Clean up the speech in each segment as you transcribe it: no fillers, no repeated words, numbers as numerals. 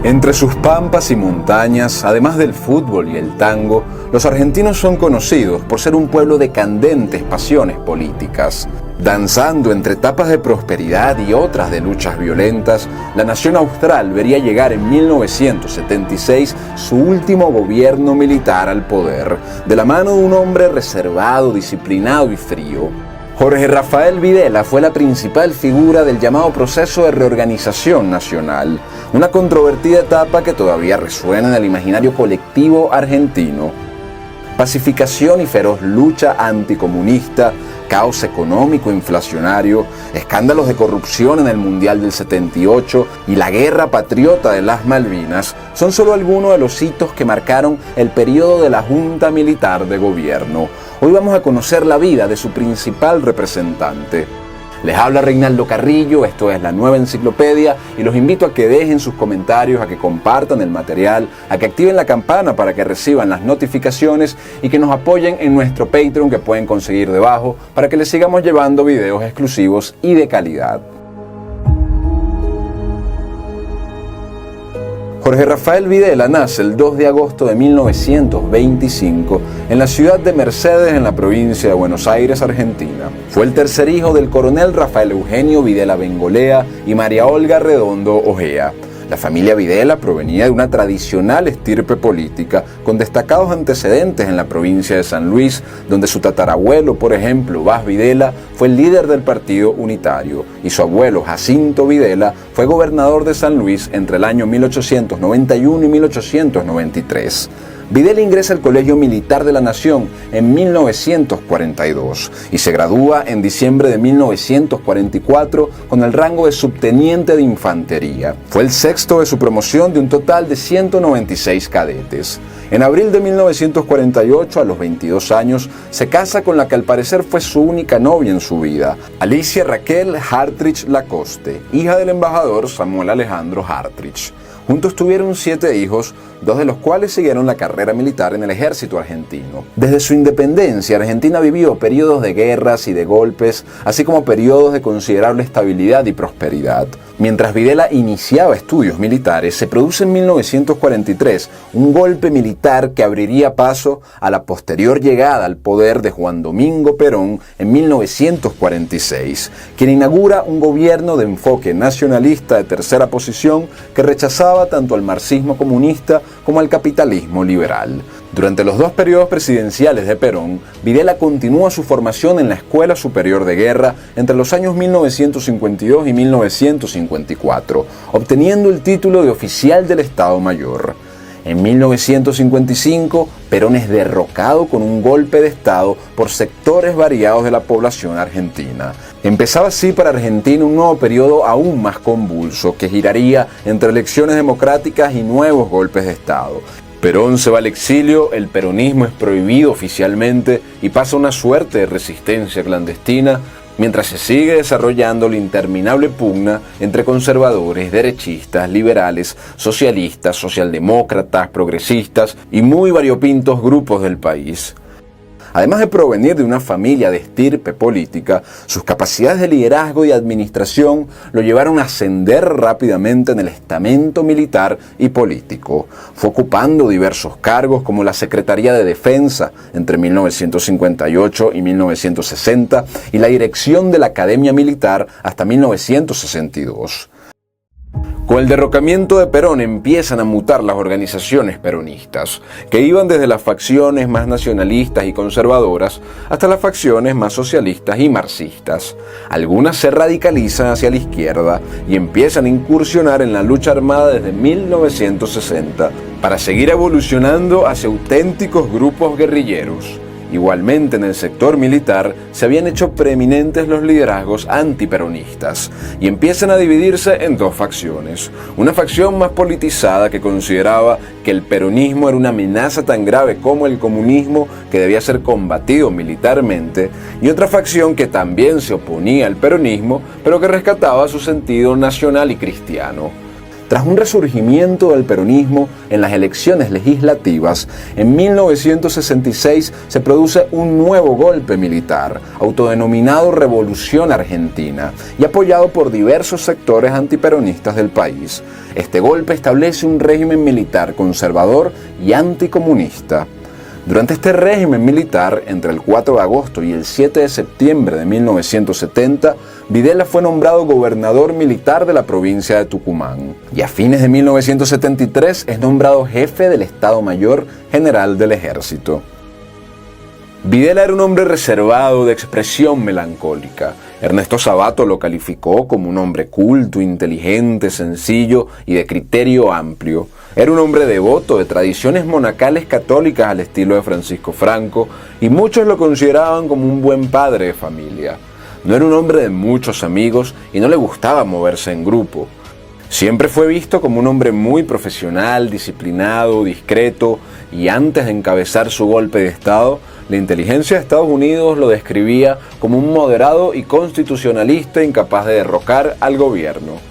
Entre sus pampas y montañas, además del fútbol y el tango, los argentinos son conocidos por ser un pueblo de candentes pasiones políticas. Danzando entre etapas de prosperidad y otras de luchas violentas, la nación austral vería llegar en 1976 su último gobierno militar al poder, de la mano de un hombre reservado, disciplinado y frío. Jorge Rafael Videla fue la principal figura del llamado proceso de reorganización nacional, una controvertida etapa que todavía resuena en el imaginario colectivo argentino. Pacificación y feroz lucha anticomunista, caos económico inflacionario, escándalos de corrupción en el Mundial del 78 y la guerra patriota de las Malvinas son solo algunos de los hitos que marcaron el periodo de la Junta Militar de Gobierno. Hoy vamos a conocer la vida de su principal representante. Les habla Reinaldo Carrillo, esto es La Nueva Enciclopedia y los invito a que dejen sus comentarios, a que compartan el material, a que activen la campana para que reciban las notificaciones y que nos apoyen en nuestro Patreon que pueden conseguir debajo para que les sigamos llevando videos exclusivos y de calidad. Jorge Rafael Videla nace el 2 de agosto de 1925 en la ciudad de Mercedes, en la provincia de Buenos Aires, Argentina. Fue el tercer hijo del coronel Rafael Eugenio Videla Bengolea y María Olga Redondo Ojea. La familia Videla provenía de una tradicional estirpe política con destacados antecedentes en la provincia de San Luis, donde su tatarabuelo, por ejemplo, Vaz Videla, fue el líder del Partido Unitario y su abuelo, Jacinto Videla, fue gobernador de San Luis entre el año 1891 y 1893. Videla ingresa al Colegio Militar de la Nación en 1942 y se gradúa en diciembre de 1944 con el rango de subteniente de infantería. Fue el sexto de su promoción de un total de 196 cadetes. En abril de 1948, a los 22 años, se casa con la que al parecer fue su única novia en su vida, Alicia Raquel Hartrich Lacoste, hija del embajador Samuel Alejandro Hartrich. Juntos tuvieron 7 hijos, 2 de los cuales siguieron la carrera militar en el ejército argentino. Desde su independencia, Argentina vivió periodos de guerras y de golpes, así como periodos de considerable estabilidad y prosperidad. Mientras Videla iniciaba estudios militares, se produce en 1943 un golpe militar que abriría paso a la posterior llegada al poder de Juan Domingo Perón en 1946, quien inaugura un gobierno de enfoque nacionalista de tercera posición que rechazaba tanto al marxismo comunista como al capitalismo liberal. Durante los 2 periodos presidenciales de Perón, Videla continúa su formación en la Escuela Superior de Guerra entre los años 1952 y 1954, obteniendo el título de oficial del Estado Mayor. En 1955, Perón es derrocado con un golpe de Estado por sectores variados de la población argentina. Empezaba así para Argentina un nuevo periodo aún más convulso, que giraría entre elecciones democráticas y nuevos golpes de Estado. Perón se va al exilio, el peronismo es prohibido oficialmente y pasa una suerte de resistencia clandestina, mientras se sigue desarrollando la interminable pugna entre conservadores, derechistas, liberales, socialistas, socialdemócratas, progresistas y muy variopintos grupos del país. Además de provenir de una familia de estirpe política, sus capacidades de liderazgo y administración lo llevaron a ascender rápidamente en el estamento militar y político. Fue ocupando diversos cargos como la Secretaría de Defensa entre 1958 y 1960 y la dirección de la Academia Militar hasta 1962. Con el derrocamiento de Perón empiezan a mutar las organizaciones peronistas, que iban desde las facciones más nacionalistas y conservadoras hasta las facciones más socialistas y marxistas. Algunas se radicalizan hacia la izquierda y empiezan a incursionar en la lucha armada desde 1960, para seguir evolucionando hacia auténticos grupos guerrilleros. Igualmente en el sector militar se habían hecho preeminentes los liderazgos antiperonistas y empiezan a dividirse en 2 facciones. Una facción más politizada que consideraba que el peronismo era una amenaza tan grave como el comunismo que debía ser combatido militarmente, y otra facción que también se oponía al peronismo pero que rescataba su sentido nacional y cristiano. Tras un resurgimiento del peronismo en las elecciones legislativas, en 1966 se produce un nuevo golpe militar, autodenominado Revolución Argentina, y apoyado por diversos sectores antiperonistas del país. Este golpe establece un régimen militar conservador y anticomunista. Durante este régimen militar, entre el 4 de agosto y el 7 de septiembre de 1970, Videla fue nombrado gobernador militar de la provincia de Tucumán. Y a fines de 1973 es nombrado jefe del Estado Mayor General del Ejército. Videla era un hombre reservado, de expresión melancólica. Ernesto Sabato lo calificó como un hombre culto, inteligente, sencillo y de criterio amplio. Era un hombre devoto de tradiciones monacales católicas al estilo de Francisco Franco, y muchos lo consideraban como un buen padre de familia. No era un hombre de muchos amigos y no le gustaba moverse en grupo. Siempre fue visto como un hombre muy profesional, disciplinado, discreto, y antes de encabezar su golpe de Estado, la inteligencia de Estados Unidos lo describía como un moderado y constitucionalista incapaz de derrocar al gobierno.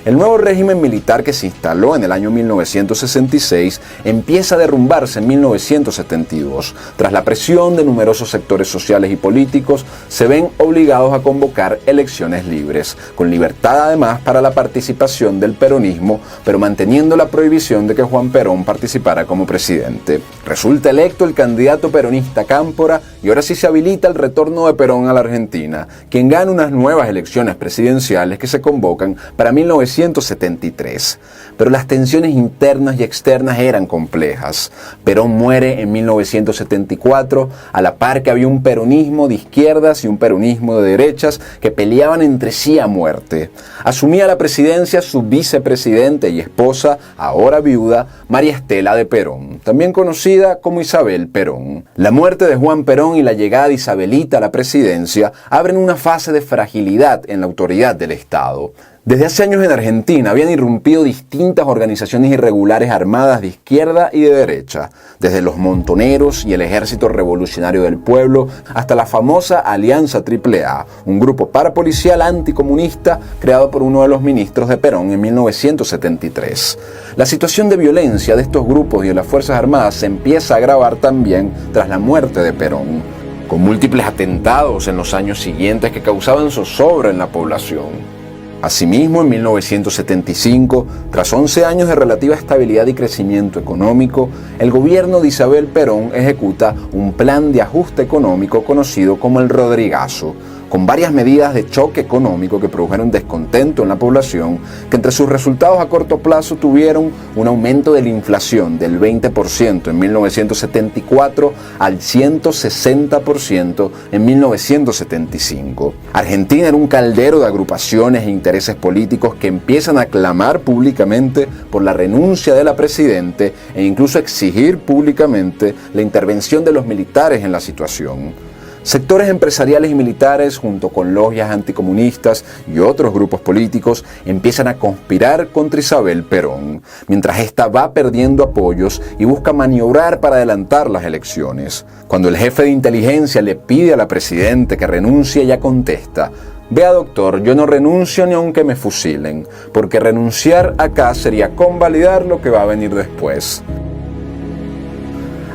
El nuevo régimen militar que se instaló en el año 1966 empieza a derrumbarse en 1972. Tras la presión de numerosos sectores sociales y políticos, se ven obligados a convocar elecciones libres, con libertad además para la participación del peronismo, pero manteniendo la prohibición de que Juan Perón participara como presidente. Resulta electo el candidato peronista Cámpora y ahora sí se habilita el retorno de Perón a la Argentina, quien gana unas nuevas elecciones presidenciales que se convocan para 1973. Pero las tensiones internas y externas eran complejas. Perón muere en 1974, a la par que había un peronismo de izquierdas y un peronismo de derechas que peleaban entre sí a muerte. Asumía la presidencia su vicepresidente y esposa, ahora viuda, María Estela de Perón, también conocida como Isabel Perón. La muerte de Juan Perón y la llegada de Isabelita a la presidencia abren una fase de fragilidad en la autoridad del Estado. Desde hace años en Argentina habían irrumpido distintas organizaciones irregulares armadas de izquierda y de derecha, desde los Montoneros y el Ejército Revolucionario del Pueblo hasta la famosa Alianza AAA, un grupo parapolicial anticomunista creado por uno de los ministros de Perón en 1973. La situación de violencia de estos grupos y de las Fuerzas Armadas se empieza a agravar también tras la muerte de Perón, con múltiples atentados en los años siguientes que causaban zozobra en la población. Asimismo, en 1975, tras 11 años de relativa estabilidad y crecimiento económico, el gobierno de Isabel Perón ejecuta un plan de ajuste económico conocido como el Rodrigazo, con varias medidas de choque económico que produjeron descontento en la población, que entre sus resultados a corto plazo tuvieron un aumento de la inflación del 20% en 1974 al 160% en 1975. Argentina era un caldero de agrupaciones e intereses políticos que empiezan a clamar públicamente por la renuncia de la presidente e incluso exigir públicamente la intervención de los militares en la situación. Sectores empresariales y militares, junto con logias anticomunistas y otros grupos políticos, empiezan a conspirar contra Isabel Perón, mientras ésta va perdiendo apoyos y busca maniobrar para adelantar las elecciones. Cuando el jefe de inteligencia le pide a la presidenta que renuncie, ella contesta: «Vea, doctor, yo no renuncio ni aunque me fusilen, porque renunciar acá sería convalidar lo que va a venir después».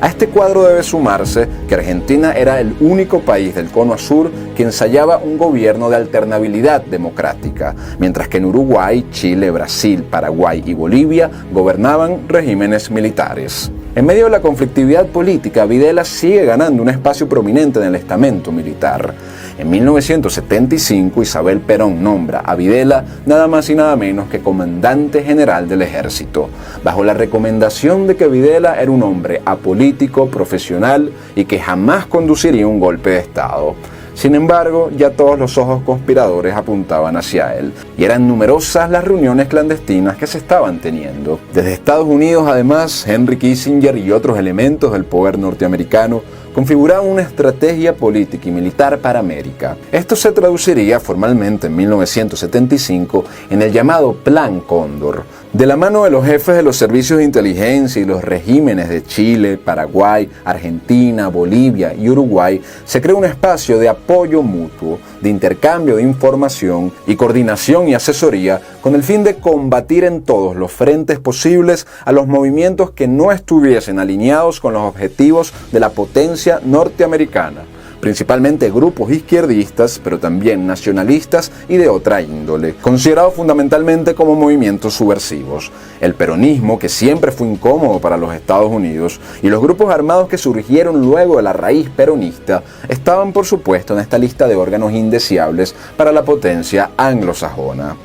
A este cuadro debe sumarse que Argentina era el único país del cono sur que ensayaba un gobierno de alternabilidad democrática, mientras que en Uruguay, Chile, Brasil, Paraguay y Bolivia gobernaban regímenes militares. En medio de la conflictividad política, Videla sigue ganando un espacio prominente en el estamento militar. En 1975, Isabel Perón nombra a Videla nada más y nada menos que comandante general del ejército, bajo la recomendación de que Videla era un hombre apolítico, profesional y que jamás conduciría un golpe de Estado. Sin embargo, ya todos los ojos conspiradores apuntaban hacia él, y eran numerosas las reuniones clandestinas que se estaban teniendo. Desde Estados Unidos, además, Henry Kissinger y otros elementos del poder norteamericano configuraban una estrategia política y militar para América. Esto se traduciría formalmente en 1975 en el llamado Plan Cóndor, De la mano de los jefes de los servicios de inteligencia y los regímenes de Chile, Paraguay, Argentina, Bolivia y Uruguay, se creó un espacio de apoyo mutuo, de intercambio de información y coordinación y asesoría con el fin de combatir en todos los frentes posibles a los movimientos que no estuviesen alineados con los objetivos de la potencia norteamericana, principalmente grupos izquierdistas, pero también nacionalistas y de otra índole, considerados fundamentalmente como movimientos subversivos. El peronismo, que siempre fue incómodo para los Estados Unidos, y los grupos armados que surgieron luego de la raíz peronista, estaban por supuesto en esta lista de órganos indeseables para la potencia anglosajona.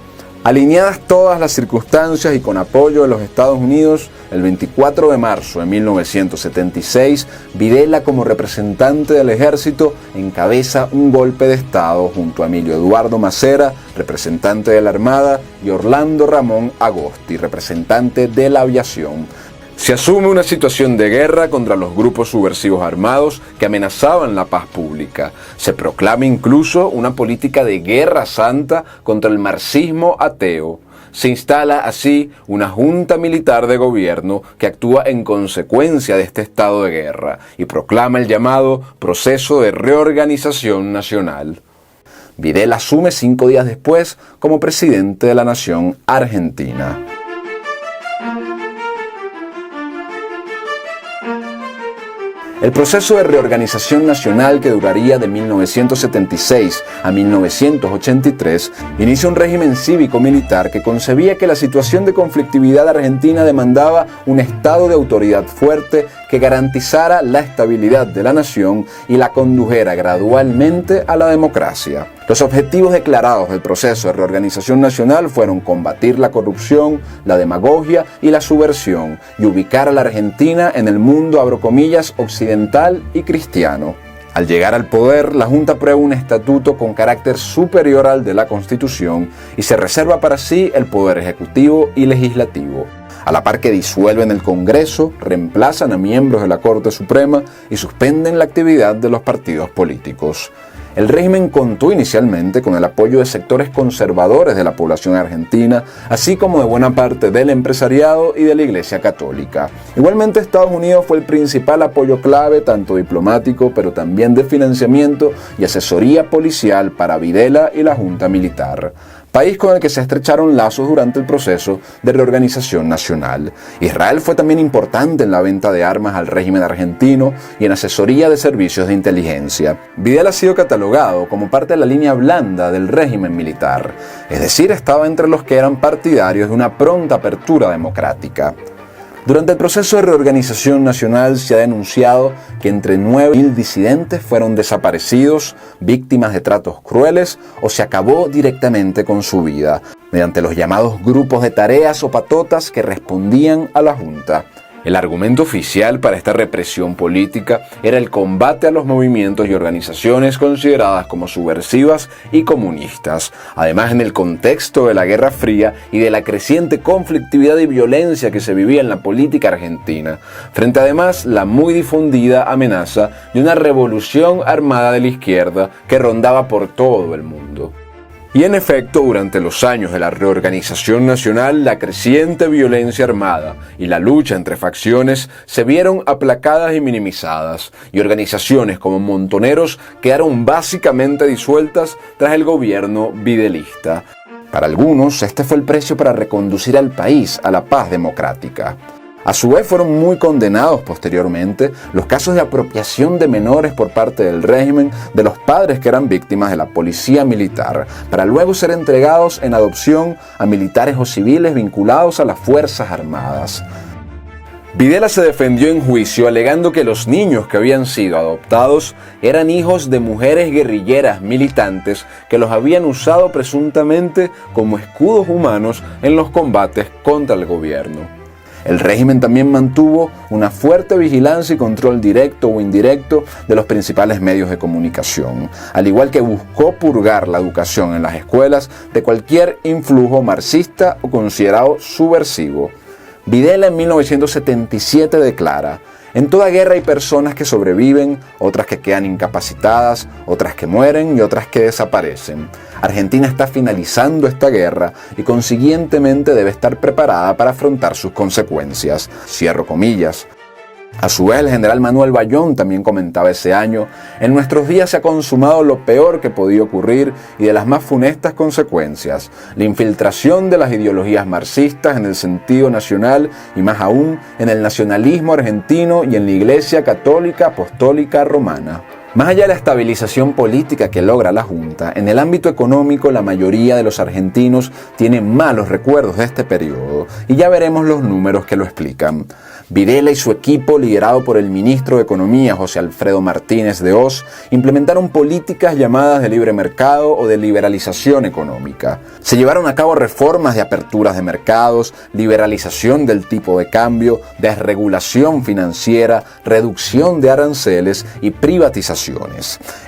Alineadas todas las circunstancias y con apoyo de los Estados Unidos, el 24 de marzo de 1976, Videla, como representante del ejército, encabeza un golpe de Estado junto a Emilio Eduardo Macera, representante de la Armada, y Orlando Ramón Agosti, representante de la aviación. Se asume una situación de guerra contra los grupos subversivos armados que amenazaban la paz pública. Se proclama incluso una política de guerra santa contra el marxismo ateo. Se instala así una junta militar de gobierno que actúa en consecuencia de este estado de guerra y proclama el llamado Proceso de Reorganización Nacional. Videla asume 5 días después como presidente de la nación argentina. El proceso de reorganización nacional, que duraría de 1976 a 1983, inicia un régimen cívico-militar que concebía que la situación de conflictividad argentina demandaba un estado de autoridad fuerte que garantizara la estabilidad de la nación y la condujera gradualmente a la democracia. Los objetivos declarados del proceso de reorganización nacional fueron combatir la corrupción, la demagogia y la subversión y ubicar a la Argentina en el mundo, abro comillas, occidental y cristiano. Al llegar al poder, la Junta aprueba un estatuto con carácter superior al de la Constitución y se reserva para sí el poder ejecutivo y legislativo. A la par que disuelven el Congreso, reemplazan a miembros de la Corte Suprema y suspenden la actividad de los partidos políticos. El régimen contó inicialmente con el apoyo de sectores conservadores de la población argentina, así como de buena parte del empresariado y de la Iglesia Católica. Igualmente, Estados Unidos fue el principal apoyo clave, tanto diplomático, pero también de financiamiento y asesoría policial para Videla y la Junta Militar, país con el que se estrecharon lazos durante el proceso de reorganización nacional. Israel fue también importante en la venta de armas al régimen argentino y en asesoría de servicios de inteligencia. Videla ha sido catalogado como parte de la línea blanda del régimen militar, es decir, estaba entre los que eran partidarios de una pronta apertura democrática. Durante el proceso de reorganización nacional se ha denunciado que entre 9.000 disidentes fueron desaparecidos, víctimas de tratos crueles o se acabó directamente con su vida, mediante los llamados grupos de tareas o patotas que respondían a la Junta. El argumento oficial para esta represión política era el combate a los movimientos y organizaciones consideradas como subversivas y comunistas. Además, en el contexto de la Guerra Fría y de la creciente conflictividad y violencia que se vivía en la política argentina, frente además la muy difundida amenaza de una revolución armada de la izquierda que rondaba por todo el mundo. Y en efecto, durante los años de la reorganización nacional, la creciente violencia armada y la lucha entre facciones se vieron aplacadas y minimizadas, y organizaciones como Montoneros quedaron básicamente disueltas tras el gobierno videlista. Para algunos, este fue el precio para reconducir al país a la paz democrática. A su vez, fueron muy condenados posteriormente los casos de apropiación de menores por parte del régimen de los padres que eran víctimas de la policía militar, para luego ser entregados en adopción a militares o civiles vinculados a las Fuerzas Armadas. Videla se defendió en juicio alegando que los niños que habían sido adoptados eran hijos de mujeres guerrilleras militantes que los habían usado presuntamente como escudos humanos en los combates contra el gobierno. El régimen también mantuvo una fuerte vigilancia y control directo o indirecto de los principales medios de comunicación, al igual que buscó purgar la educación en las escuelas de cualquier influjo marxista o considerado subversivo. Videla en 1977 declara: En toda guerra hay personas que sobreviven, otras que quedan incapacitadas, otras que mueren y otras que desaparecen. Argentina está finalizando esta guerra y consiguientemente debe estar preparada para afrontar sus consecuencias. Cierro comillas. A su vez, el general Manuel Bayón también comentaba ese año: en nuestros días se ha consumado lo peor que podía ocurrir y de las más funestas consecuencias, la infiltración de las ideologías marxistas en el sentido nacional y más aún en el nacionalismo argentino y en la Iglesia Católica Apostólica Romana. Más allá de la estabilización política que logra la Junta, en el ámbito económico la mayoría de los argentinos tienen malos recuerdos de este periodo y ya veremos los números que lo explican. Videla y su equipo, liderado por el ministro de Economía José Alfredo Martínez de Hoz, implementaron políticas llamadas de libre mercado o de liberalización económica. Se llevaron a cabo reformas de aperturas de mercados, liberalización del tipo de cambio, desregulación financiera, reducción de aranceles y privatizaciones.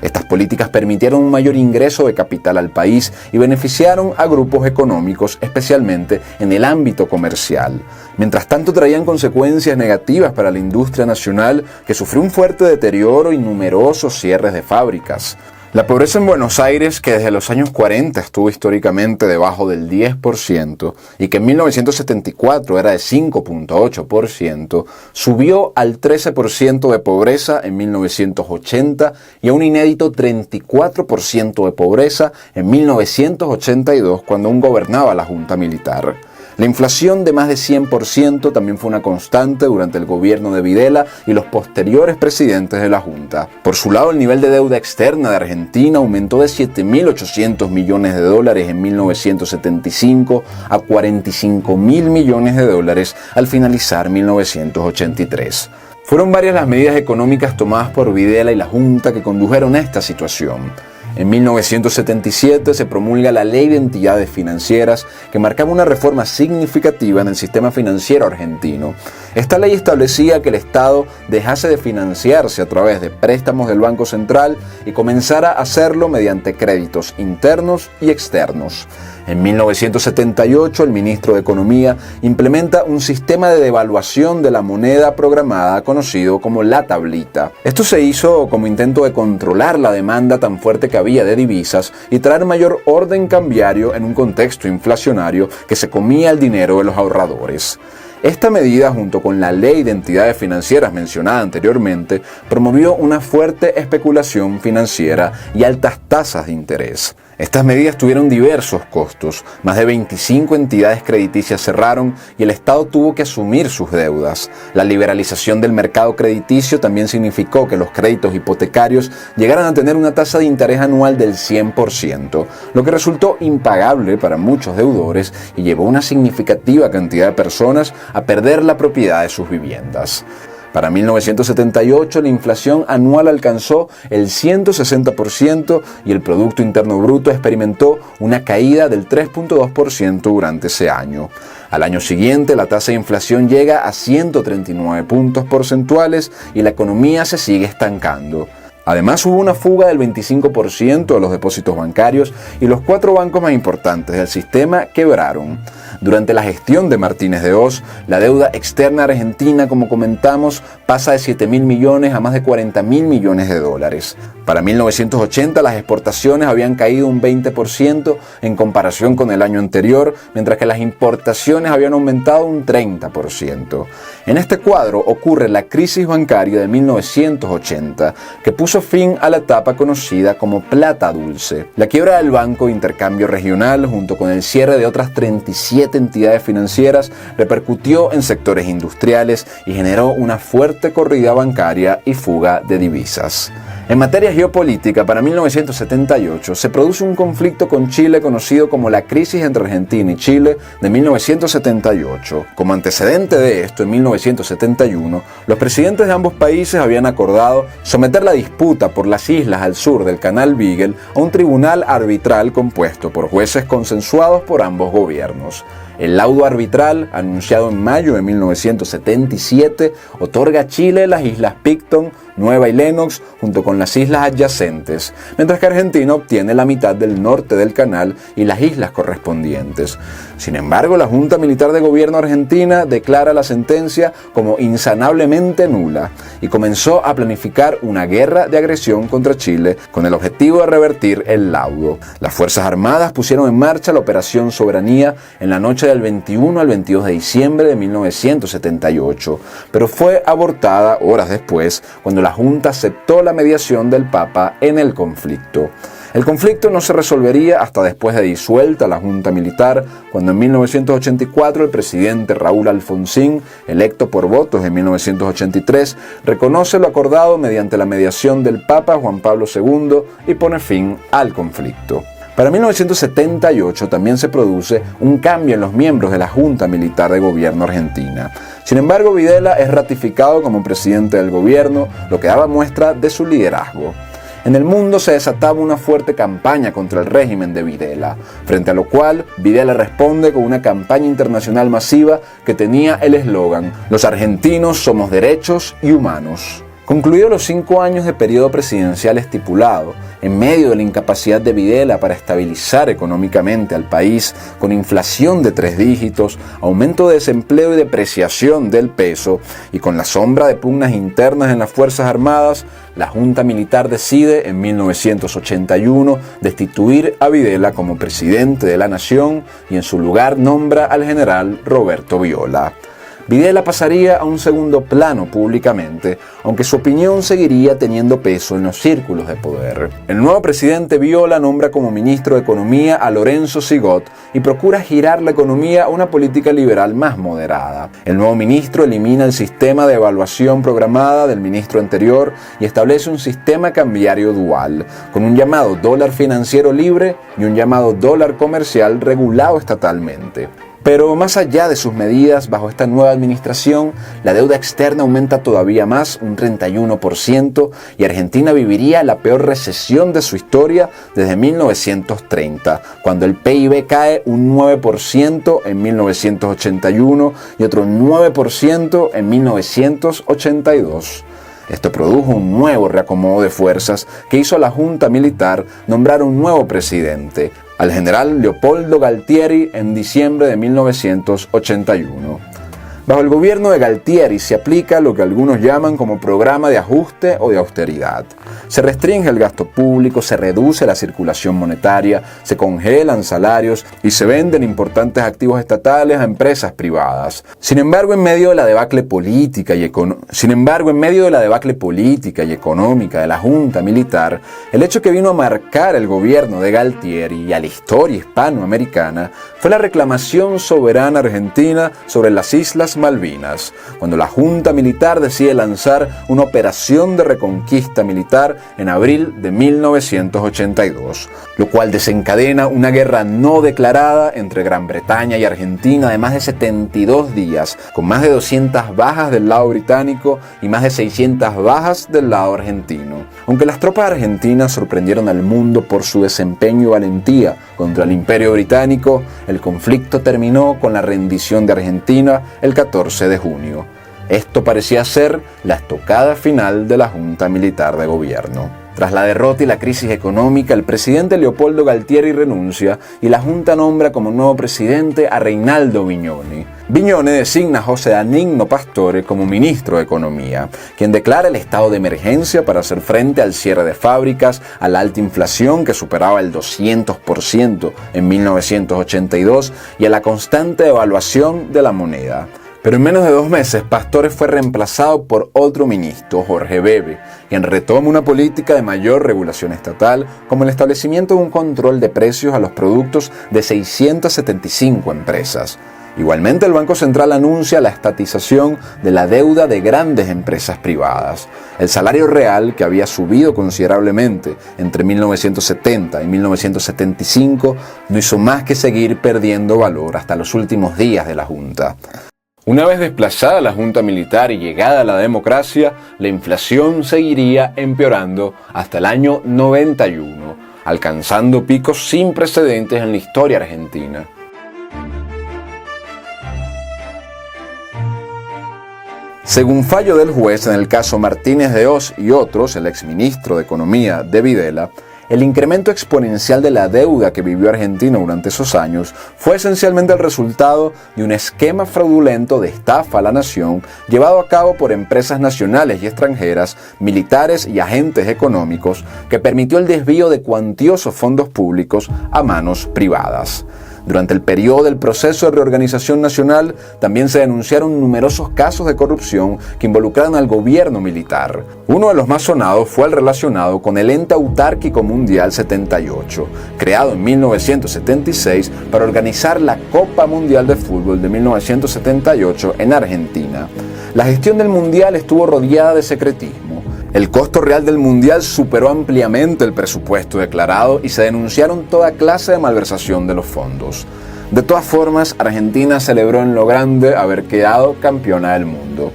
Estas políticas permitieron un mayor ingreso de capital al país y beneficiaron a grupos económicos, especialmente en el ámbito comercial. Mientras tanto, traían consecuencias negativas para la industria nacional, que sufrió un fuerte deterioro y numerosos cierres de fábricas. La pobreza en Buenos Aires, que desde los años 40 estuvo históricamente debajo del 10% y que en 1974 era de 5.8%, subió al 13% de pobreza en 1980 y a un inédito 34% de pobreza en 1982, cuando aún gobernaba la Junta Militar. La inflación de más de 100% también fue una constante durante el gobierno de Videla y los posteriores presidentes de la Junta. Por su lado, el nivel de deuda externa de Argentina aumentó de 7.800 millones de dólares en 1975 a 45.000 millones de dólares al finalizar 1983. Fueron varias las medidas económicas tomadas por Videla y la Junta que condujeron a esta situación. En 1977 se promulga la Ley de Entidades Financieras, que marcaba una reforma significativa en el sistema financiero argentino. Esta ley establecía que el Estado dejase de financiarse a través de préstamos del Banco Central y comenzara a hacerlo mediante créditos internos y externos. En 1978, el ministro de Economía implementa un sistema de devaluación de la moneda programada conocido como la tablita. Esto se hizo como intento de controlar la demanda tan fuerte que había de divisas y traer mayor orden cambiario en un contexto inflacionario que se comía el dinero de los ahorradores. Esta medida, junto con la Ley de Entidades Financieras mencionada anteriormente, promovió una fuerte especulación financiera y altas tasas de interés. Estas medidas tuvieron diversos costos. Más de 25 entidades crediticias cerraron y el Estado tuvo que asumir sus deudas. La liberalización del mercado crediticio también significó que los créditos hipotecarios llegaran a tener una tasa de interés anual del 100%, lo que resultó impagable para muchos deudores y llevó a una significativa cantidad de personas a perder la propiedad de sus viviendas. Para 1978 la inflación anual alcanzó el 160% y el Producto Interno Bruto experimentó una caída del 3.2% durante ese año. Al año siguiente la tasa de inflación llega a 139 puntos porcentuales y la economía se sigue estancando. Además, hubo una fuga del 25% de los depósitos bancarios y los 4 bancos más importantes del sistema quebraron. Durante la gestión de Martínez de Hoz, la deuda externa argentina, como comentamos, pasa de 7.000 millones a más de 40.000 millones de dólares. Para 1980 las exportaciones habían caído un 20% en comparación con el año anterior, mientras que las importaciones habían aumentado un 30%. En este cuadro ocurre la crisis bancaria de 1980, que puso fin a la etapa conocida como plata dulce. La quiebra del Banco de Intercambio Regional, junto con el cierre de otras 37 entidades financieras, repercutió en sectores industriales y generó una fuerte corrida bancaria y fuga de divisas. En materia geopolítica, para 1978 se produce un conflicto con Chile conocido como la crisis entre Argentina y Chile de 1978. Como antecedente de esto, en 1971, los presidentes de ambos países habían acordado someter la disputa por las islas al sur del Canal Beagle a un tribunal arbitral compuesto por jueces consensuados por ambos gobiernos. El laudo arbitral, anunciado en mayo de 1977, otorga a Chile las islas Picton, Nueva y Lennox, junto con las islas adyacentes, mientras que Argentina obtiene la mitad del norte del canal y las islas correspondientes. Sin embargo, la Junta Militar de Gobierno argentina declara la sentencia como insanablemente nula y comenzó a planificar una guerra de agresión contra Chile con el objetivo de revertir el laudo. Las Fuerzas Armadas pusieron en marcha la Operación Soberanía en la noche del 21 al 22 de diciembre de 1978, pero fue abortada horas después cuando la Junta aceptó la mediación del Papa en el conflicto. El conflicto no se resolvería hasta después de disuelta la Junta Militar, cuando en 1984 el presidente Raúl Alfonsín, electo por votos en 1983, reconoce lo acordado mediante la mediación del Papa Juan Pablo II y pone fin al conflicto. Para 1978 también se produce un cambio en los miembros de la Junta Militar de Gobierno argentina. Sin embargo, Videla es ratificado como presidente del gobierno, lo que daba muestra de su liderazgo. En el mundo se desataba una fuerte campaña contra el régimen de Videla, frente a lo cual Videla responde con una campaña internacional masiva que tenía el eslogan: "Los argentinos somos derechos y humanos". Concluidos los 5 años de periodo presidencial estipulado, en medio de la incapacidad de Videla para estabilizar económicamente al país, con inflación de 3 dígitos, aumento de desempleo y depreciación del peso, y con la sombra de pugnas internas en las Fuerzas Armadas, la Junta Militar decide en 1981 destituir a Videla como presidente de la nación y en su lugar nombra al general Roberto Viola. Videla pasaría a un segundo plano públicamente, aunque su opinión seguiría teniendo peso en los círculos de poder. El nuevo presidente Viola nombra como ministro de Economía a Lorenzo Sigot y procura girar la economía a una política liberal más moderada. El nuevo ministro elimina el sistema de evaluación programada del ministro anterior y establece un sistema cambiario dual, con un llamado dólar financiero libre y un llamado dólar comercial regulado estatalmente. Pero más allá de sus medidas bajo esta nueva administración, la deuda externa aumenta todavía más, un 31%, y Argentina viviría la peor recesión de su historia desde 1930, cuando el PIB cae un 9% en 1981 y otro 9% en 1982. Esto produjo un nuevo reacomodo de fuerzas que hizo a la Junta Militar nombrar un nuevo presidente, al general Leopoldo Galtieri, en diciembre de 1981. Bajo el gobierno de Galtieri se aplica lo que algunos llaman como programa de ajuste o de austeridad. Se restringe el gasto público, se reduce la circulación monetaria, se congelan salarios y se venden importantes activos estatales a empresas privadas. Sin embargo, en medio de la debacle política y económica de la Junta Militar, el hecho que vino a marcar el gobierno de Galtieri y a la historia hispanoamericana fue la reclamación soberana argentina sobre las Islas Malvinas, cuando la Junta Militar decide lanzar una operación de reconquista militar en abril de 1982, lo cual desencadena una guerra no declarada entre Gran Bretaña y Argentina de más de 72 días, con más de 200 bajas del lado británico y más de 600 bajas del lado argentino. Aunque las tropas argentinas sorprendieron al mundo por su desempeño y valentía contra el Imperio Británico, el conflicto terminó con la rendición de Argentina el 14 de junio. Esto parecía ser la estocada final de la Junta Militar de Gobierno. Tras la derrota y la crisis económica, el presidente Leopoldo Galtieri renuncia y la Junta nombra como nuevo presidente a Reinaldo Vignone. Vignone designa a José Anigno Pastore como ministro de Economía, quien declara el estado de emergencia para hacer frente al cierre de fábricas, a la alta inflación que superaba el 200% en 1982 y a la constante devaluación de la moneda. Pero en menos de 2 meses, Pastore fue reemplazado por otro ministro, Jorge Bebe, quien retoma una política de mayor regulación estatal, como el establecimiento de un control de precios a los productos de 675 empresas. Igualmente, el Banco Central anuncia la estatización de la deuda de grandes empresas privadas. El salario real, que había subido considerablemente entre 1970 y 1975, no hizo más que seguir perdiendo valor hasta los últimos días de la Junta. Una vez desplazada la Junta Militar y llegada a la democracia, la inflación seguiría empeorando hasta el año 91, alcanzando picos sin precedentes en la historia argentina. Según fallo del juez en el caso Martínez de Oz y otros, el exministro de Economía de Videla, el incremento exponencial de la deuda que vivió Argentina durante esos años fue esencialmente el resultado de un esquema fraudulento de estafa a la nación llevado a cabo por empresas nacionales y extranjeras, militares y agentes económicos que permitió el desvío de cuantiosos fondos públicos a manos privadas. Durante el periodo del proceso de reorganización nacional también se denunciaron numerosos casos de corrupción que involucraron al gobierno militar. Uno de los más sonados fue el relacionado con el Ente Autárquico Mundial 78, creado en 1976 para organizar la Copa Mundial de Fútbol de 1978 en Argentina. La gestión del Mundial estuvo rodeada de secretismo. El costo real del Mundial superó ampliamente el presupuesto declarado y se denunciaron toda clase de malversación de los fondos. De todas formas, Argentina celebró en lo grande haber quedado campeona del mundo.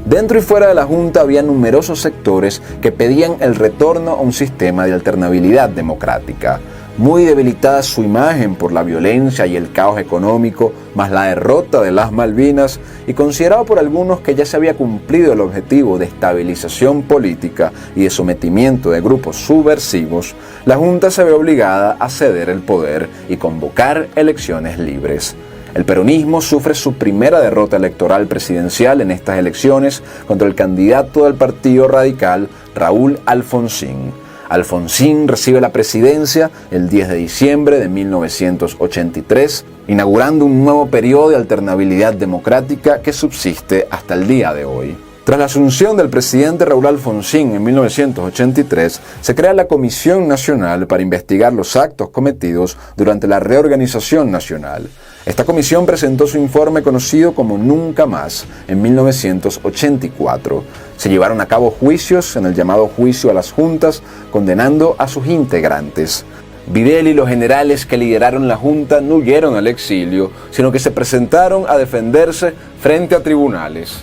Dentro y fuera de la Junta había numerosos sectores que pedían el retorno a un sistema de alternabilidad democrática. Muy debilitada su imagen por la violencia y el caos económico, más la derrota de las Malvinas, y considerado por algunos que ya se había cumplido el objetivo de estabilización política y de sometimiento de grupos subversivos, la Junta se ve obligada a ceder el poder y convocar elecciones libres. El peronismo sufre su primera derrota electoral presidencial en estas elecciones contra el candidato del Partido Radical, Raúl Alfonsín. Alfonsín recibe la presidencia el 10 de diciembre de 1983, inaugurando un nuevo periodo de alternabilidad democrática que subsiste hasta el día de hoy. Tras la asunción del presidente Raúl Alfonsín en 1983, se crea la Comisión Nacional para investigar los actos cometidos durante la reorganización nacional. Esta comisión presentó su informe conocido como Nunca Más en 1984. Se llevaron a cabo juicios en el llamado juicio a las juntas, condenando a sus integrantes. Videla y los generales que lideraron la junta no huyeron al exilio, sino que se presentaron a defenderse frente a tribunales.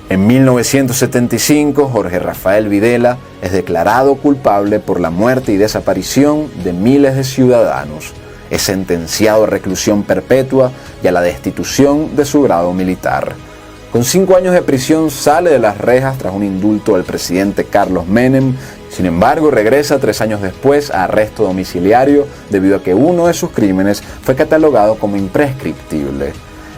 En 1975, Jorge Rafael Videla es declarado culpable por la muerte y desaparición de miles de ciudadanos. Es sentenciado a reclusión perpetua y a la destitución de su grado militar. Con 5 años de prisión sale de las rejas tras un indulto del presidente Carlos Menem. Sin embargo, regresa 3 años después a arresto domiciliario debido a que uno de sus crímenes fue catalogado como imprescriptible.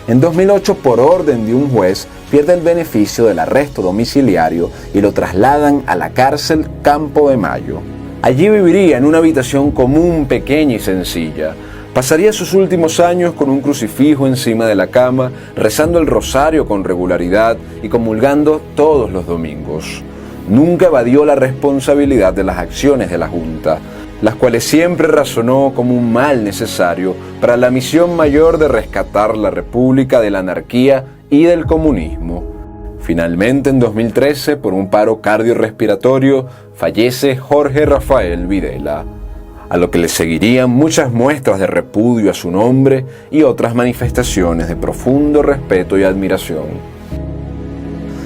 En 2008, por orden de un juez, pierde el beneficio del arresto domiciliario y lo trasladan a la cárcel Campo de Mayo. Allí viviría en una habitación común, pequeña y sencilla. Pasaría sus últimos años con un crucifijo encima de la cama, rezando el rosario con regularidad y comulgando todos los domingos. Nunca evadió la responsabilidad de las acciones de la Junta, las cuales siempre razonó como un mal necesario para la misión mayor de rescatar la República de la anarquía y del comunismo. Finalmente, en 2013, por un paro cardiorrespiratorio, fallece Jorge Rafael Videla, a lo que le seguirían muchas muestras de repudio a su nombre y otras manifestaciones de profundo respeto y admiración.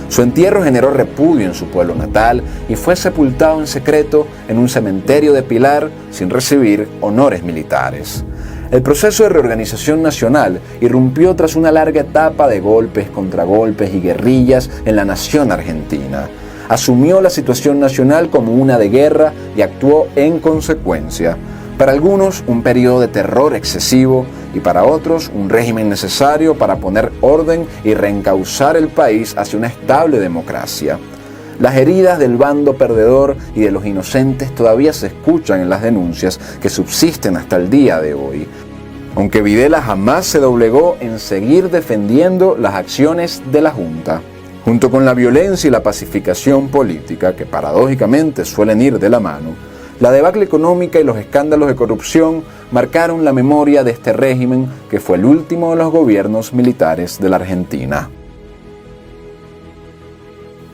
Su entierro generó repudio en su pueblo natal y fue sepultado en secreto en un cementerio de Pilar sin recibir honores militares. El proceso de reorganización nacional irrumpió tras una larga etapa de golpes, contragolpes y guerrillas en la nación argentina. Asumió la situación nacional como una de guerra y actuó en consecuencia. Para algunos, un periodo de terror excesivo y para otros, un régimen necesario para poner orden y reencauzar el país hacia una estable democracia. Las heridas del bando perdedor y de los inocentes todavía se escuchan en las denuncias que subsisten hasta el día de hoy. Aunque Videla jamás se doblegó en seguir defendiendo las acciones de la Junta. Junto con la violencia y la pacificación política, que paradójicamente suelen ir de la mano, la debacle económica y los escándalos de corrupción marcaron la memoria de este régimen que fue el último de los gobiernos militares de la Argentina.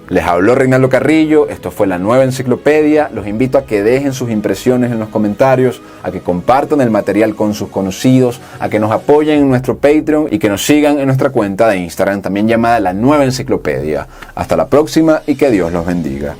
Les habló Reinaldo Carrillo, esto fue La Nueva Enciclopedia. Los invito a que dejen sus impresiones en los comentarios, a que compartan el material con sus conocidos, a que nos apoyen en nuestro Patreon y que nos sigan en nuestra cuenta de Instagram, también llamada La Nueva Enciclopedia. Hasta la próxima y que Dios los bendiga.